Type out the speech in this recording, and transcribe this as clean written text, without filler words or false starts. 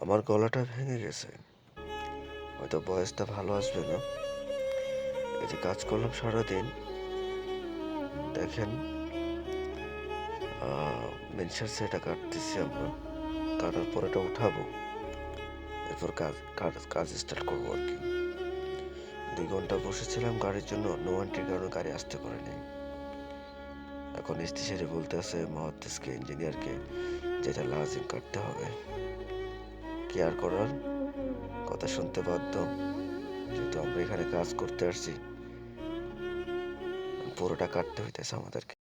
আমার গলাটা ভেঙে গেছে, হয়তো ভয়েসটা ভালো আসবে না। এই যে কাজ করলাম সারাদিন, দেখেন মেনসার সেটা কাটতেছি আমরা, কাটার পর এটা উঠাবো, এরপর কাজ কাজ কাজ স্টার্ট করবো আর কি। 2 ঘন্টা বসেছিলাম গাড়ির জন্য, নো এন্ট্রির কারণে গাড়ি আসতে পারেনি। এখন স্টেশনে বলতে আছে মহাদ্দেশকে, ইঞ্জিনিয়ারকে, যেটা লাজিম কাটতে হবে। কি আর করার, কথা শুনতে বাধ্য, যেহেতু আমরা এখানে কাজ করতে আসছি, পুরোটা কাটতে হইতেছে আমাদেরকে।